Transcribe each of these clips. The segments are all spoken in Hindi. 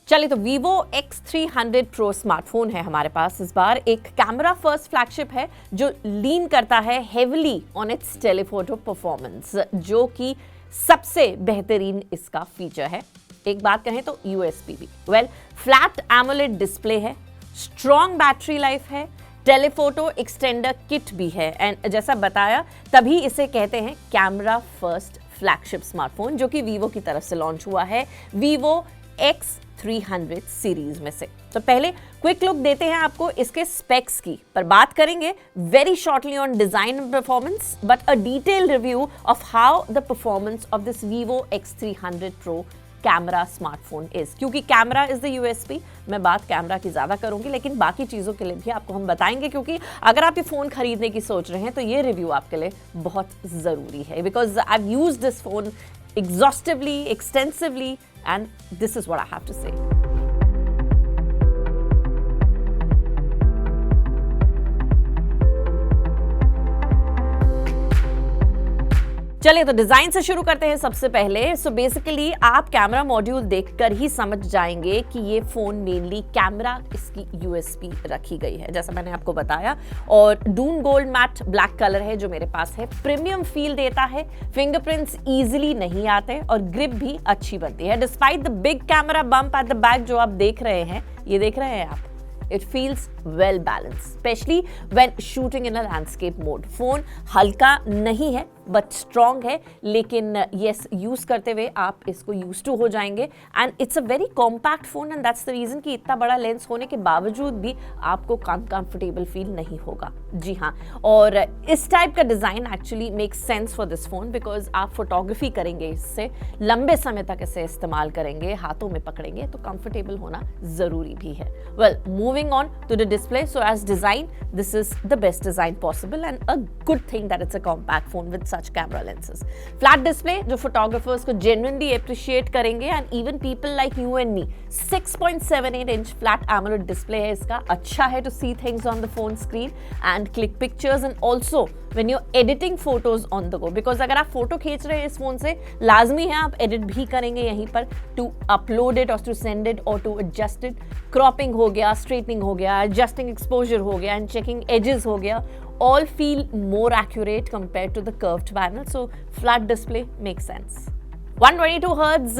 चलिए, तो Vivo X300 Pro स्मार्टफोन है हमारे पास इस बार। एक कैमरा फर्स्ट फ्लैगशिप है जो लीन करता है heavily on it's telephoto performance, जो कि सबसे बेहतरीन इसका फीचर है। एक बात कहें तो यूएसपी भी फ्लैट एमोलेड डिस्प्ले है, स्ट्रॉन्ग बैटरी लाइफ है, टेलीफोटो एक्सटेंडर किट भी है एंड जैसा बताया तभी इसे कहते हैं कैमरा फर्स्ट फ्लैगशिप स्मार्टफोन, जो कि वीवो की तरफ से लॉन्च हुआ है Vivo X300 सीरीज में से। तो पहले क्विक लुक देते हैं आपको इसके स्पेक्स की, पर बात करेंगे very shortly on design and performance, but a detailed review of how the performance of this Vivo X300 Pro camera smartphone is. क्योंकि कैमरा इज द यूएसपी, मैं बात कैमरा की ज्यादा करूंगी, लेकिन बाकी चीजों के लिए भी आपको हम बताएंगे, क्योंकि अगर आप ये फोन खरीदने की सोच रहे हैं तो ये रिव्यू आपके लिए बहुत जरूरी है, because I have used this phone exhaustively, extensively, and this is what I have to say. चलिए, तो डिजाइन से शुरू करते हैं सबसे पहले। सो बेसिकली आप कैमरा मॉड्यूल देखकर ही समझ जाएंगे कि ये फोन मेनली कैमरा इसकी यूएसपी रखी गई है, जैसा मैंने आपको बताया। और dune gold matte black colour है जो मेरे पास है, प्रीमियम फील देता है, फिंगरप्रिंट्स इजीली नहीं आते और ग्रिप भी अच्छी बनती है। Despite the big camera bump at the back जो आप देख रहे हैं, ये देख रहे हैं आप, It feels well balanced, especially when shooting in a landscape mode. Phone हल्का नहीं है बट स्ट्रॉन्ग है, लेकिन यस यूज करते हुए आप इसको यूज टू हो जाएंगे and it's a very compact phone and that's the reason कि इतना बड़ा लेंस होने के बावजूद भी आपको कंफर्टेबल फील नहीं होगा। जी हाँ, और इस टाइप का design actually makes sense for this phone because आप फोटोग्राफी करेंगे इससे, लंबे समय तक इसे इस्तेमाल करेंगे, हाथों में पकड़ेंगे, तो कंफर्टेबल होना जरूरी भी है। Well, moving on to the display, so as design this is the best design possible and a good thing that it's a compact phone with such camera lenses. Flat display जो photographers को genuinely appreciate करेंगे and even people like you and me. 6.78 inch flat AMOLED display है इसका, अच्छा है to see things on the phone screen and click pictures and also when you're editing photos on the go, because अगर आप फोटो खींच रहे हैं इस फोन से, लाजमी है आप एडिट भी करेंगे यहीं पर to upload it or to send it or to adjust it. Cropping हो गया, straightening हो गया, adjusting exposure हो गया and checking edges हो गया, all feel more accurate compared to the curved panel, so flat display makes sense. 122 Hz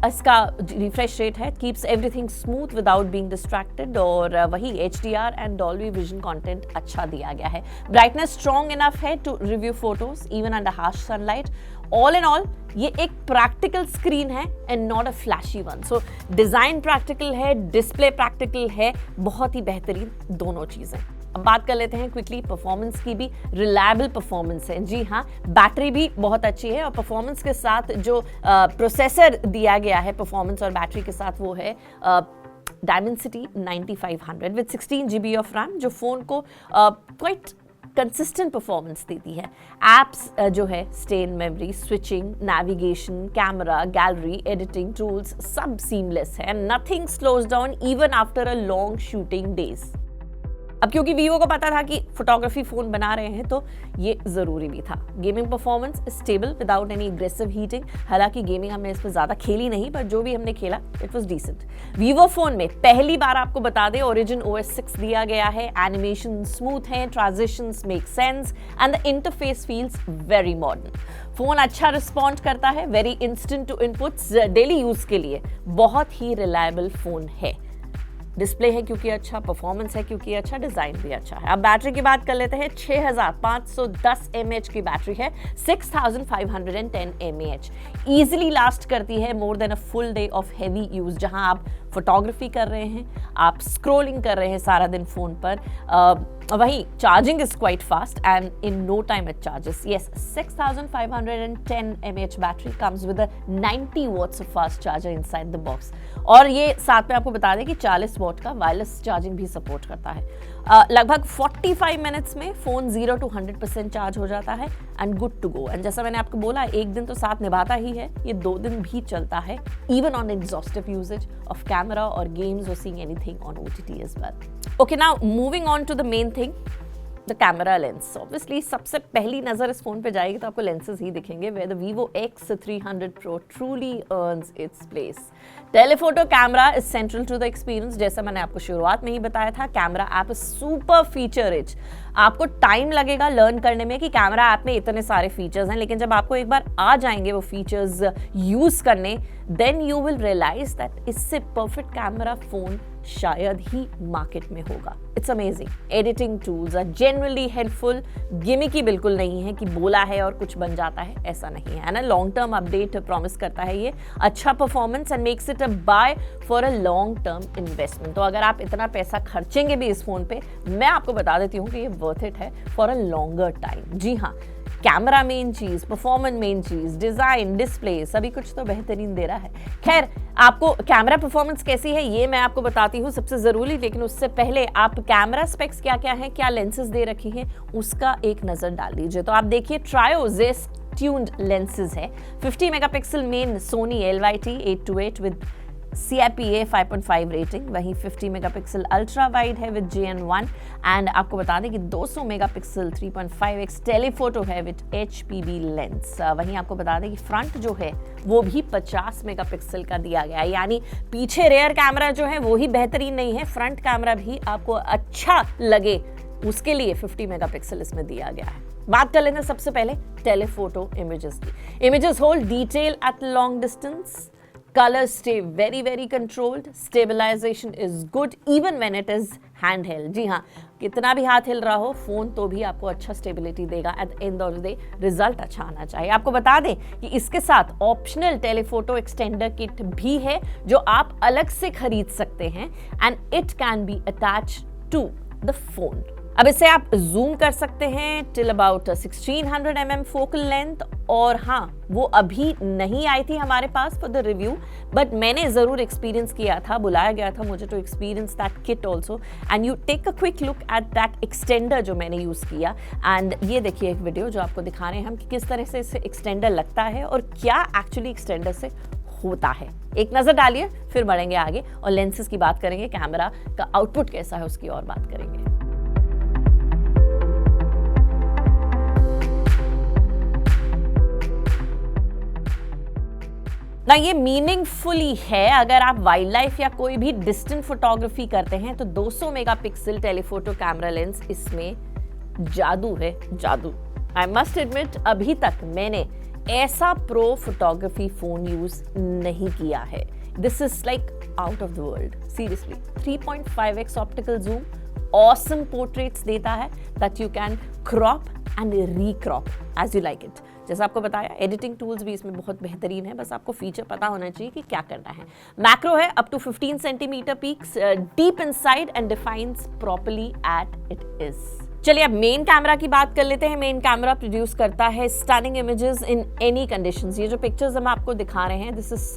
इसका refresh rate है, keeps everything smooth without being distracted, और वही HDR and Dolby Vision content अच्छा दिया गया है। Brightness strong enough है to review photos even under harsh sunlight. All in all, ये एक प्रैक्टिकल स्क्रीन है and not a flashy one. So design practical है, डिस्प्ले प्रैक्टिकल है, बहुत ही बेहतरीन दोनों चीजें। अब बात कर लेते हैं क्विकली परफॉर्मेंस की भी। रिलायबल परफॉर्मेंस है, जी हाँ, बैटरी भी बहुत अच्छी है और परफॉर्मेंस के साथ जो प्रोसेसर दिया गया है परफॉर्मेंस और बैटरी के साथ, वो है Dimensity 9500 with 16 GB of RAM, जो फोन को क्वाइट कंसिस्टेंट परफॉर्मेंस देती है। एप्स जो है, स्टेन memory, switching, navigation, camera, gallery, editing tools, सब सीमलेस है। Nothing slows down even after a long shooting days. अब क्योंकि वीवो को पता था कि फोटोग्राफी फोन बना रहे हैं तो ये जरूरी भी था। Gaming performance stable without any aggressive heating. हालांकि गेमिंग हमने इस पर ज्यादा खेली नहीं, पर जो भी हमने खेला it was decent. Vivo phone में पहली बार आपको बता दें Origin OS 6 दिया गया है, एनिमेशन स्मूथ है, transitions make sense and the interface feels very modern. Phone अच्छा रिस्पॉन्ड करता है, very instant to inputs, daily use के लिए बहुत ही रिलायबल फोन है। डिस्प्ले है क्योंकि अच्छा, परफॉर्मेंस है क्योंकि अच्छा, डिजाइन भी अच्छा है। अब बैटरी की बात कर लेते हैं। 6510 mAh की बैटरी है, 6510 mAh इजीली लास्ट करती है more than a full day of heavy use. जहां आप फोटोग्राफी कर रहे हैं, आप स्क्रोलिंग कर रहे हैं सारा दिन फोन पर, वहीं charging is quite fast and in no time it charges. Yes, 6510 mAh battery comes with a 90 watts of fast charger inside the box, और ये साथ में आपको बता दें कि 40 वॉट का वायरलेस चार्जिंग भी सपोर्ट करता है। लगभग 45 मिनट्स में फोन 0 to 100% चार्ज हो जाता है and good to go. And जैसा मैंने आपको बोला, एक दिन तो साथ निभाता ही है, ये 2 दिन भी चलता है, even on exhaustive usages of camera और गेम्स और seeing anything on OTT as well. Okay, now moving on to the main thing, the camera lens. Obviously सबसे पहली नजर इस फोन पे जाएगी तो आपको लेंसेज ही दिखेंगे, where the Vivo X300 Pro truly earns its place. Telephoto camera is central to the experience. जैसा मैंने आपको शुरुआत में ही बताया था, camera app is super feature rich. आपको टाइम लगेगा लर्न करने में कि कैमरा ऐप में इतने सारे फीचर्स हैं, लेकिन जब आपको एक बार आ जाएंगे वो फीचर्स यूज करने, then you will realise that इससे परफेक्ट कैमरा फोन शायद ही मार्केट में होगा। It's amazing. Editing tools are generally helpful. Gimmicky बिल्कुल नहीं है कि बोला है और कुछ बन जाता है, ऐसा नहीं है ना। लॉन्ग टर्म अपडेट प्रॉमिस करता है ये, अच्छा performance and makes it a buy for a long term investment. तो अगर आप इतना पैसा खर्चेंगे भी इस फोन पे, मैं आपको बता देती हूँ कि ये वर्थ इट है फॉर अ लॉन्गर टाइम। जी हाँ, कैमरा मेन चीज, परफॉर्मेंस मेन चीज, डिजाइन, डिस्प्ले, सभी कुछ तो बेहतरीन दे रहा है। खैर, आपको कैमरा परफॉर्मेंस कैसी है ये मैं आपको बताती हूँ सबसे जरूरी, लेकिन उससे पहले आप कैमरा स्पेक्स क्या क्या है, क्या लेंसेज दे रखी है, उसका एक नजर डाल लीजिए। तो आप देखिए, ट्रायोजेस ट्यून्ड लेंसेज है। 50 megapixel main Sony LYT 828 with CIPA 5.5 rating, वहीं 50 मेगापिक्सल अल्ट्रा वाइड है विद GN1 एंड आपको बता दें कि 200 मेगापिक्सल 3.5x टेलीफोटो है विद HPB लेंस। वहीं आपको बता दें कि फ्रंट जो है वो भी 50 मेगापिक्सल का दिया गया है, यानी पीछे रेयर कैमरा जो है वो ही बेहतरीन नहीं है, फ्रंट कैमरा भी आपको अच्छा लगे उसके लिए 50 मेगापिक्सल इसमें दिया गया है। बात कर लेते हैं सबसे पहले टेलीफोटो इमेजेस की। Images hold detail at long distance, colors stay very controlled, stabilization is good even when it is handheld। जी हाँ, कितना भी हाथ हिल रहा हो फोन तो भी आपको अच्छा स्टेबिलिटी देगा। At the end of the day result अच्छा आना चाहिए। आपको बता दें कि इसके साथ ऑप्शनल टेलीफोटो एक्सटेंडर किट भी है जो आप अलग से खरीद सकते हैं and it can be attached to the phone. अब इसे आप जूम कर सकते हैं till about 1600 mm focal length, और हाँ, वो अभी नहीं आई थी हमारे पास फॉर द रिव्यू, बट मैंने जरूर एक्सपीरियंस किया था, बुलाया गया था मुझे to experience that kit also and you take a quick look at that extender जो मैंने यूज किया। एंड ये देखिए एक वीडियो जो आपको दिखा रहे हैं हम कि किस तरह से इसे एक्सटेंडर लगता है और क्या एक्चुअली एक्सटेंडर से होता है। एक नजर डालिए, फिर बढ़ेंगे आगे और लेंसेज की बात करेंगे, कैमरा का आउटपुट कैसा है उसकी और बात करेंगे। ना ये मीनिंगफुली है, अगर आप वाइल्ड लाइफ या कोई भी डिस्टेंट फोटोग्राफी करते हैं तो 200 मेगापिक्सल टेलीफोटो कैमरा लेंस इसमें जादू है, जादू। आई मस्ट एडमिट, अभी तक मैंने ऐसा प्रो फोटोग्राफी फोन यूज नहीं किया है। This is like out of the world, seriously. 3.5x optical zoom, awesome portraits देता है that you can crop and recrop as you like it. जैसा आपको बताया, एडिटिंग टूल्स भी इसमें बहुत बेहतरीन है, बस आपको फीचर पता होना चाहिए कि क्या करना है। मैक्रो है up to 15 centimetre peeks, deep inside and defines properly at it is. चलिए अब मेन कैमरा की बात कर लेते हैं। मेन कैमरा प्रोड्यूस करता है stunning images in any conditions. ये जो पिक्चर्स हम आपको दिखा रहे हैं, this is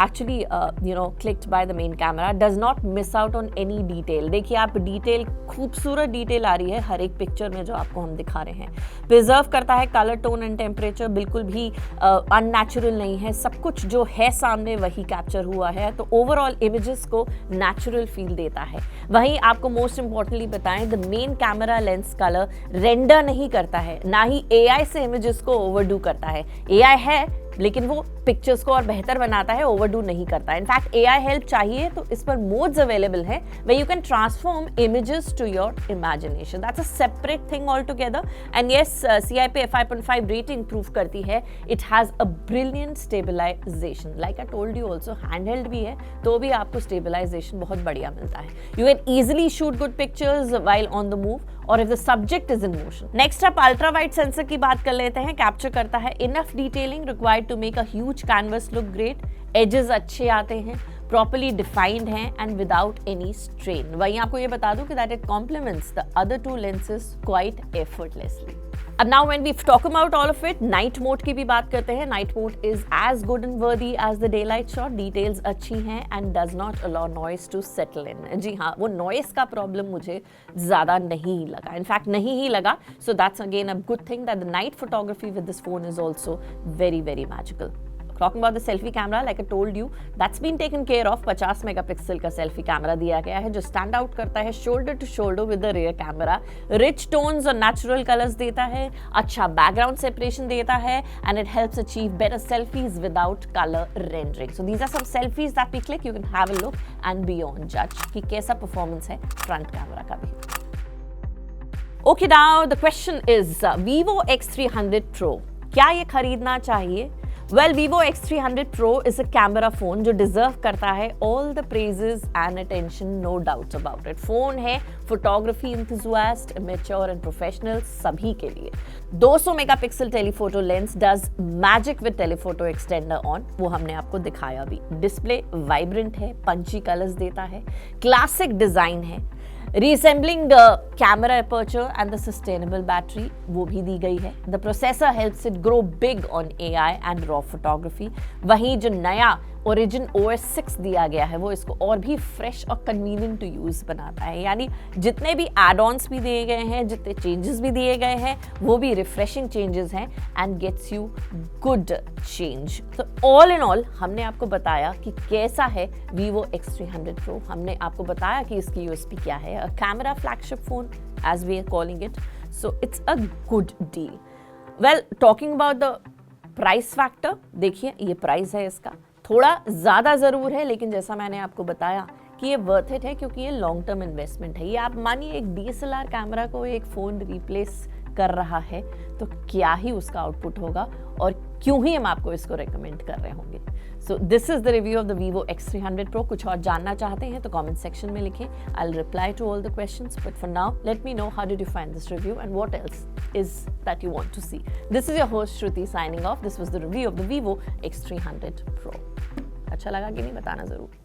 actually clicked by the main camera, does not miss out on any detail. देखिए आप, डिटेल, खूबसूरत डिटेल आ रही है हर एक पिक्चर में जो आपको हम दिखा रहे हैं। प्रिजर्व करता है कलर टोन एंड टेम्परेचर, बिल्कुल भी अननेचुरल नहीं है, सब कुछ जो है सामने वही कैप्चर हुआ है, तो ओवरऑल इमेजेस को नेचुरल फील देता है। वहीं आपको मोस्ट इंपॉर्टेंटली बताएं, the main camera lens colour render नहीं करता है, ना ही AI से इमेजेस को ओवरडू करता है। AI है लेकिन वो पिक्चर्स को और बेहतर बनाता है, ओवरडू नहीं करता है। इनफैक्ट AI हेल्प चाहिए तो इस पर मोड्स अवेलेबल है where you can transform images to your imagination. That's a separate thing altogether. And yes, CIPA 5.5 rating proof करती है it has a brilliant stabilization. Like I told you also, handheld भी है तो भी आपको stabilization बहुत बढ़िया मिलता है. You can easily shoot good pictures while on the move or if the subject is in motion. Next up, ultra wide sensor की बात कर लेते हैं। कैप्चर करता है enough detailing required to make a huge canvas look great. Edges अच्छे आते हैं, properly defined हैं and without any strain. वहीं आपको ये बता दूं कि that it complements the other two lenses quite effortlessly. अब now when we talk about all of it, night mode की भी बात करते हैं। Night mode is as good and worthy as the day light shot. Details अच्छी हैं and does not allow noise to settle in. जी हाँ, वो नॉइस का प्रॉब्लम मुझे ज़्यादा नहीं लगा, इनफैक्ट नहीं ही लगा। So that's again a good thing that the night photography with this phone is also very very magical. Talking about the selfie camera, like I told you, that's been taken care of. 50 megapixel का सेल्फी कैमरा दिया गया है जो स्टैंड आउट करता है shoulder to shoulder with the rear camera, rich tones और नेचुरल कलर्स देता है, अच्छा बैकग्राउंड सेपरेशन देता है, and it helps achieve better selfies without colour rendering. So these are some selfies that we click. You can have a look and be on जज कि कैसा परफॉर्मेंस है फ्रंट कैमरा का भी. Okay, now the question is Vivo X300 Pro. क्या ये खरीदना चाहिए? Well, Vivo X300 Pro is a camera phone जो deserve करता है all the praises and attention, no doubts about it. Phone है photography enthusiast, mature and professional सभी के लिए. 200 megapixel telephoto lens does magic with telephoto extender on. वो हमने आपको दिखाया भी. डिस्प्ले वाइब्रेंट है, पंची कलर्स देता है, क्लासिक डिजाइन है, Resembling camera aperture and the sustainable battery वो भी दी गई है. The processor helps it grow big on AI and raw photography. वहीं जो नया Origin OS 6 दिया गया है वो इसको और भी फ्रेश और कन्वीनियंट टू यूज़ बनाता है. यानी जितने भी एड-ऑन्स भी दिए गए हैं, जितने चेंजेस भी दिए गए हैं, वो भी रिफ्रेशिंग चेंजेस हैं and gets you good change. तो ऑल इन ऑल हमने आपको बताया कि कैसा है Vivo X300 Pro. हमने आपको बताया कि इसकी यूएसपी क्या है. A camera flagship phone as we are calling it. So it's a good deal. Well, talking about the price factor, देखिए ये प्राइस है इसका थोड़ा ज़्यादा ज़रूर है, लेकिन जैसा मैंने आपको बताया कि ये वर्थ इट है क्योंकि ये लॉन्ग टर्म इन्वेस्टमेंट है. ये आप मानिए एक DSLR कैमरा को एक फ़ोन रिप्लेस कर रहा है तो क्या ही उसका आउटपुट होगा और क्यों ही हम आपको इसको रेकमेंड कर रहे होंगे. So this is the review of the Vivo X300 Pro. कुछ और जानना चाहते हैं तो कमेंट सेक्शन में लिखें. I will reply to all the questions, but for now let me know how did you find this review and what else is that you want to see. This is your host Shruti signing off. This was the review of the Vivo X300 Pro. अच्छा लगा कि नहीं बताना ज़रूर.